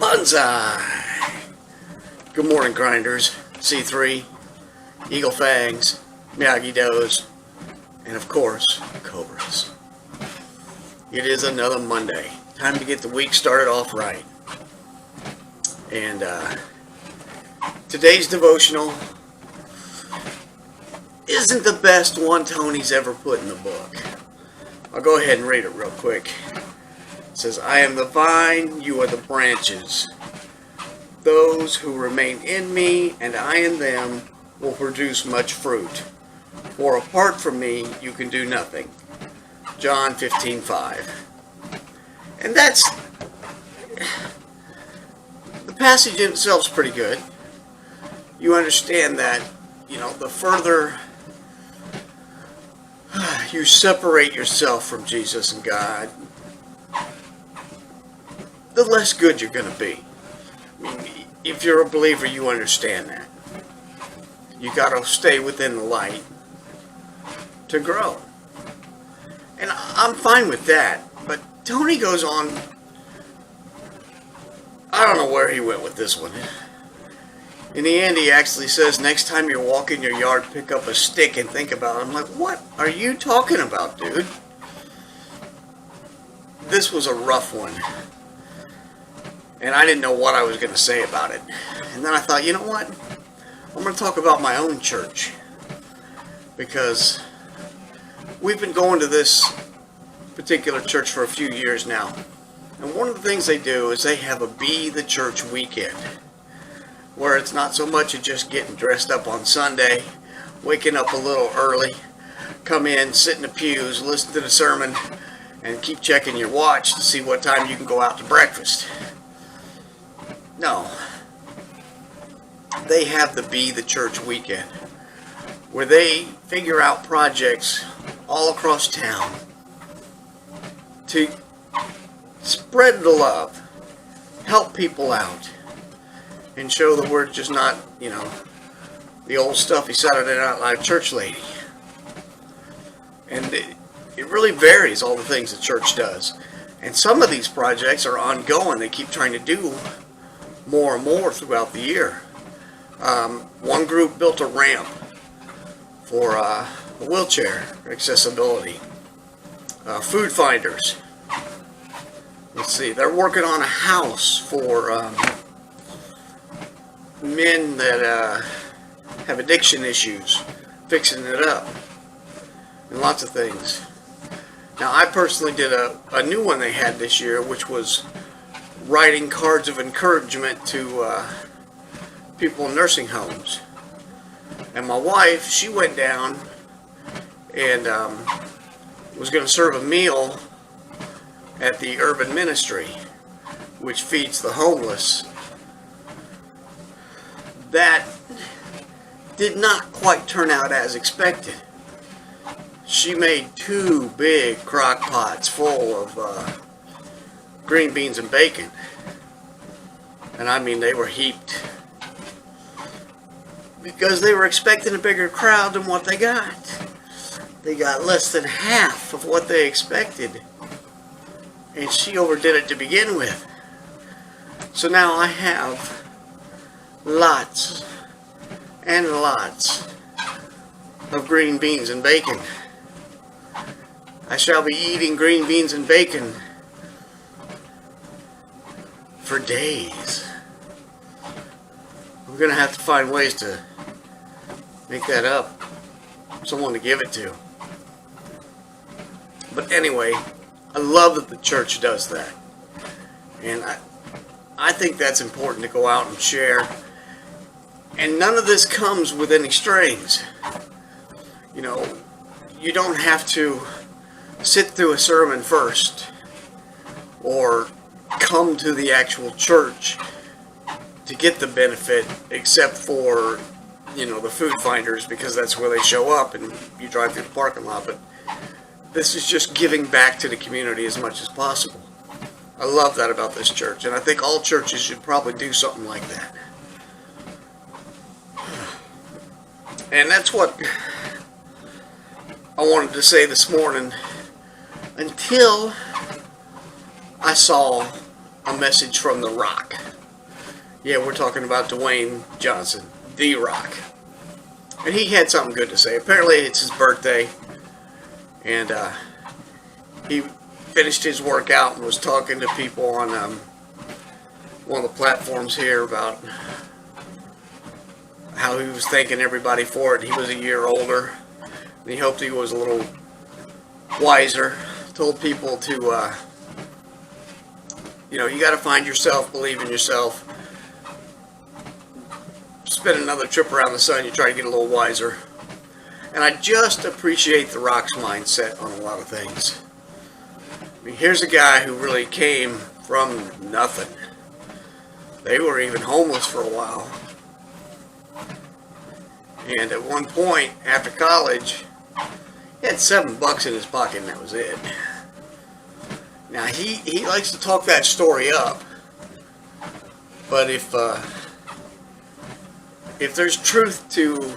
Bonsai! Good morning, grinders. C3, Eagle Fangs, Miyagi-Dos, and of course, Cobras. It is another Monday. Time to get the week started off right. And today's devotional isn't the best one Tony's ever put in the book. I'll go ahead and read it real quick. It says, I am the vine, you are the branches. Those who remain in me and I in them will produce much fruit. For apart from me, you can do nothing. John 15:5. And that's, the passage in itself is pretty good. You understand that, the further you separate yourself from Jesus and God, the less good you're going to be. I mean, if you're a believer, you understand that. You got to stay within the light to grow. And I'm fine with that. But Tony goes on, I don't know where he went with this one. In the end, he actually says, next time you're walking your yard, pick up a stick and think about it. I'm like, what are you talking about, dude? This was a rough one. And I didn't know what I was going to say about it. And then I thought, you know what? I'm going to talk about my own church. Because we've been going to this particular church for a few years now. And one of the things they do is they have a Be the Church weekend. Where it's not so much of just getting dressed up on Sunday, waking up a little early, come in, sit in the pews, listen to the sermon, and keep checking your watch to see what time you can go out to breakfast. No. They have the Be the Church weekend, where they figure out projects all across town to spread the love, help people out, and show that we're just not, the old stuffy Saturday Night Live church lady. And it really varies, all the things the church does. And some of these projects are ongoing. They keep trying to do more and more throughout the year. One group built a ramp for wheelchair accessibility. Food finders. Let's see, they're working on a house for men that have addiction issues, fixing it up, and lots of things. Now, I personally did a new one they had this year, which was writing cards of encouragement to people in nursing homes. And my wife, she went down and was going to serve a meal at the urban ministry, which feeds the homeless. That did not quite turn out as expected. She made 2 big crock pots full of green beans and bacon. And I mean, they were heaped. Because they were expecting a bigger crowd than what they got. They got less than half of what they expected. And she overdid it to begin with. So now I have lots and lots of green beans and bacon. I shall be eating green beans and bacon for days. We're going to have to find ways to make that up. Someone to give it to. But anyway, I love that the church does that. And I think that's important to go out and share. And none of this comes with any strings. You don't have to sit through a sermon first or come to the actual church to get the benefit, except for, the food finders, because that's where they show up and you drive through the parking lot. But this is just giving back to the community as much as possible. I love that about this church, and I think all churches should probably do something like that. And that's what I wanted to say this morning, until I saw a message from The Rock. Yeah, we're talking about Dwayne Johnson, The Rock. And he had something good to say. Apparently it's his birthday, and he finished his workout and was talking to people on one of the platforms here about how he was thanking everybody for it. He was a year older, and he hoped he was a little wiser. Told people to, you got to find yourself, believe in yourself. Spend another trip around the sun, you try to get a little wiser. And I just appreciate The Rock's mindset on a lot of things. I mean, here's a guy who really came from nothing. They were even homeless for a while. And at one point, after college, he had $7 in his pocket and that was it. Now, he likes to talk that story up. But if there's truth to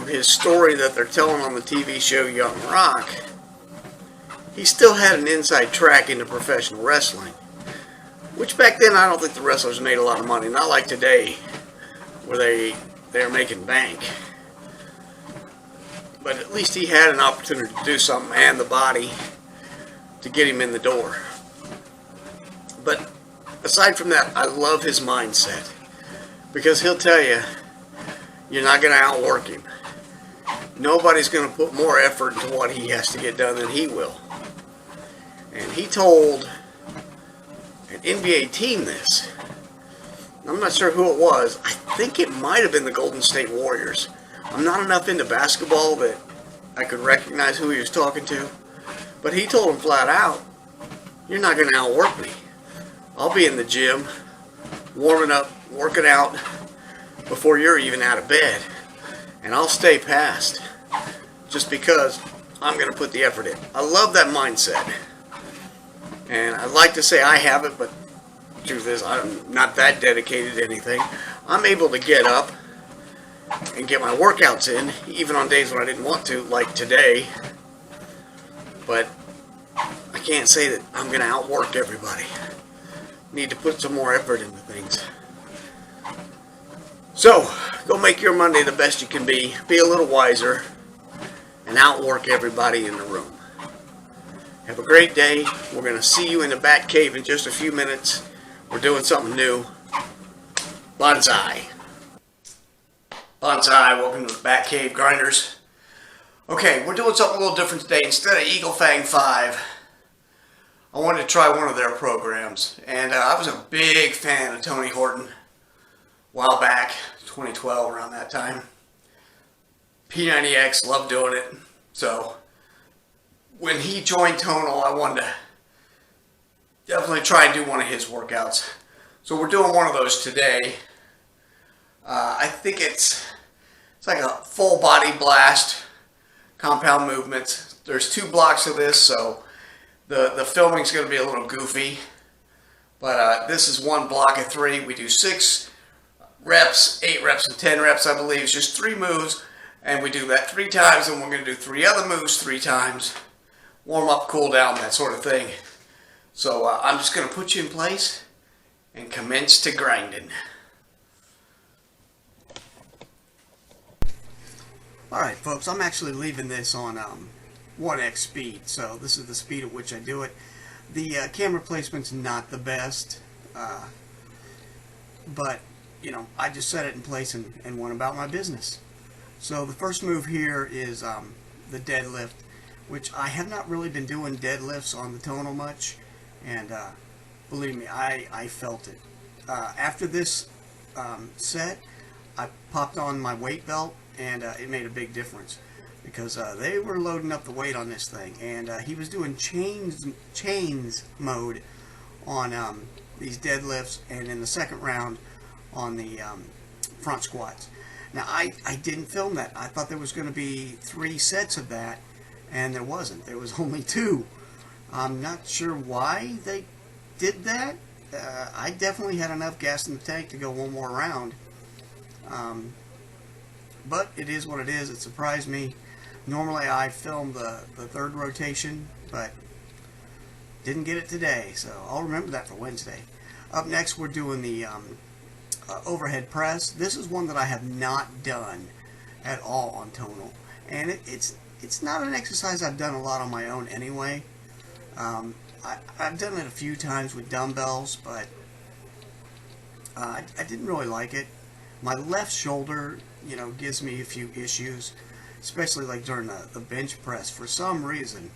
his story that they're telling on the TV show Young Rock, he still had an inside track into professional wrestling. Which back then I don't think the wrestlers made a lot of money. Not like today, where they're making bank. But at least he had an opportunity to do something and the body to get him in the door. But aside from that, I love his mindset. Because he'll tell you, you're not going to outwork him. Nobody's going to put more effort into what he has to get done than he will. And he told an NBA team this. I'm not sure who it was. I think it might have been the Golden State Warriors. I'm not enough into basketball that I could recognize who he was talking to. But he told them flat out, you're not going to outwork me. I'll be in the gym, warming up, working out before you're even out of bed. And I'll stay past just because I'm going to put the effort in. I love that mindset. And I'd like to say I have it, but the truth is I'm not that dedicated to anything. I'm able to get up and get my workouts in, even on days when I didn't want to, like today. But I can't say that I'm going to outwork everybody. Need to put some more effort into things. So, go make your Monday the best you can be a little wiser, and outwork everybody in the room. Have a great day. We're going to see you in the Bat Cave in just a few minutes. We're doing something new. Bonsai. Bonsai, welcome to the Bat Cave Grinders. Okay, we're doing something a little different today. Instead of Eagle Fang 5, I wanted to try one of their programs. And I was a big fan of Tony Horton a while back, 2012, around that time. P90X, loved doing it. So, when he joined Tonal, I wanted to definitely try and do one of his workouts. So we're doing one of those today. I think it's like a full body blast, compound movements. There's 2 blocks of this, so the filming's going to be a little goofy. But this is 1 block of 3. We do 6 reps, 8 reps, and 10 reps, I believe. It's just 3 moves, and we do that 3 times, and we're going to do 3 other moves 3 times. Warm up, cool down, that sort of thing. So I'm just going to put you in place and commence to grinding. Alright folks, I'm actually leaving this on 1x speed, so this is the speed at which I do it. The camera placement's not the best, but I just set it in place and went about my business. So the first move here is the deadlift, which I have not really been doing deadlifts on the Tonal much, and believe me, I felt it. After this set, I popped on my weight belt, and it made a big difference because they were loading up the weight on this thing, and he was doing chains mode on these deadlifts, and in the second round on the front squats. Now I didn't film that. I thought there was going to be 3 sets of that, and there wasn't. There was only 2. I'm not sure why they did that. I definitely had enough gas in the tank to go 1 more round. But it is what it is. It surprised me. Normally I film the 3rd rotation, but didn't get it today, so I'll remember that for Wednesday. Up next, we're doing the overhead press. This is one that I have not done at all on Tonal, and it's not an exercise I've done a lot on my own anyway. I've done it a few times with dumbbells, but I didn't really like it. My left shoulder, gives me a few issues, especially like during the bench press. For some reason,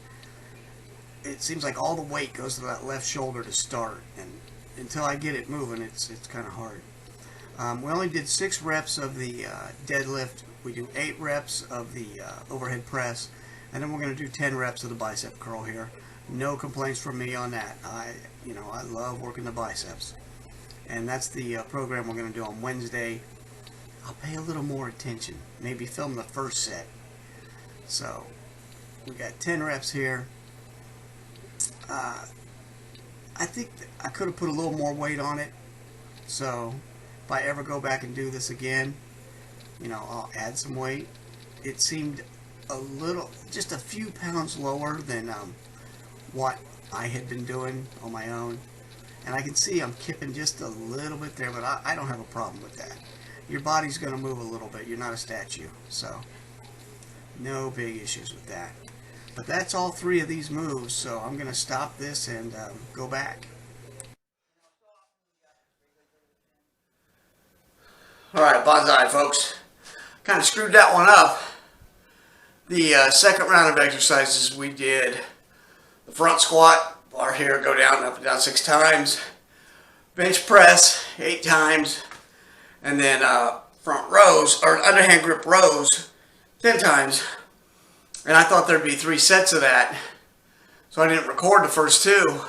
it seems like all the weight goes to that left shoulder to start, and until I get it moving, it's kind of hard. We only did 6 reps of the deadlift. We do 8 reps of the overhead press, and then we're going to do 10 reps of the bicep curl here. No complaints from me on that. I love working the biceps, and that's the program we're going to do on Wednesday. I'll pay a little more attention. Maybe film the first set. So we got 10 reps here. I think I could have put a little more weight on it. So if I ever go back and do this again, I'll add some weight. It seemed just a few pounds lower than what I had been doing on my own. And I can see I'm kipping just a little bit there, but I don't have a problem with that. Your body's going to move a little bit. You're not a statue, so no big issues with that. But that's all 3 of these moves, so I'm going to stop this and go back. Alright, bonsai folks. Kind of screwed that one up. The second round of exercises, we did the front squat, bar here, go down, up and down 6 times. Bench press 8 times. And then front rows, or underhand grip rows, 10 times. And I thought there'd be 3 sets of that. So I didn't record the first 2.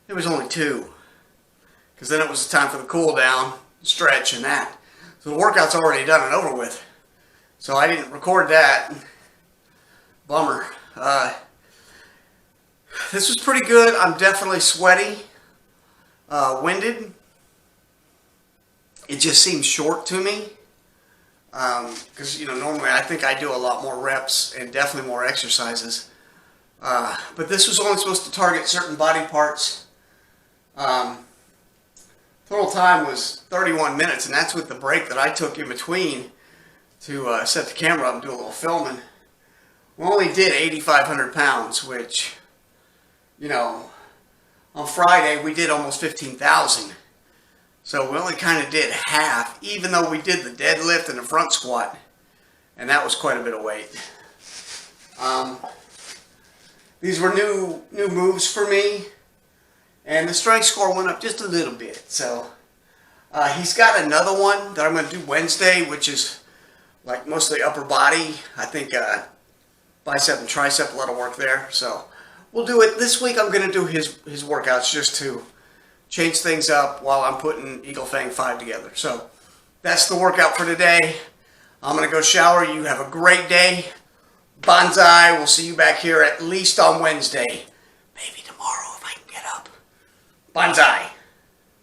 It was only 2. Because then it was time for the cool down, stretch, and that. So the workout's already done and over with. So I didn't record that. Bummer. This was pretty good. I'm definitely sweaty, winded. It just seems short to me. Because, normally I think I do a lot more reps and definitely more exercises. But this was only supposed to target certain body parts. Total time was 31 minutes, and that's with the break that I took in between to set the camera up and do a little filming. We only did 8,500 pounds, which, on Friday we did almost 15,000. So we only kind of did half, even though we did the deadlift and the front squat. And that was quite a bit of weight. These were new moves for me. And the strength score went up just a little bit. So he's got another one that I'm going to do Wednesday, which is like mostly upper body. I think bicep and tricep, a lot of work there. So we'll do it this week. I'm going to do his workouts just to change things up while I'm putting Eagle Fang 5 together. So that's the workout for today. I'm going to go shower. You have a great day. Bonsai. We'll see you back here at least on Wednesday. Maybe tomorrow if I can get up. Bonsai.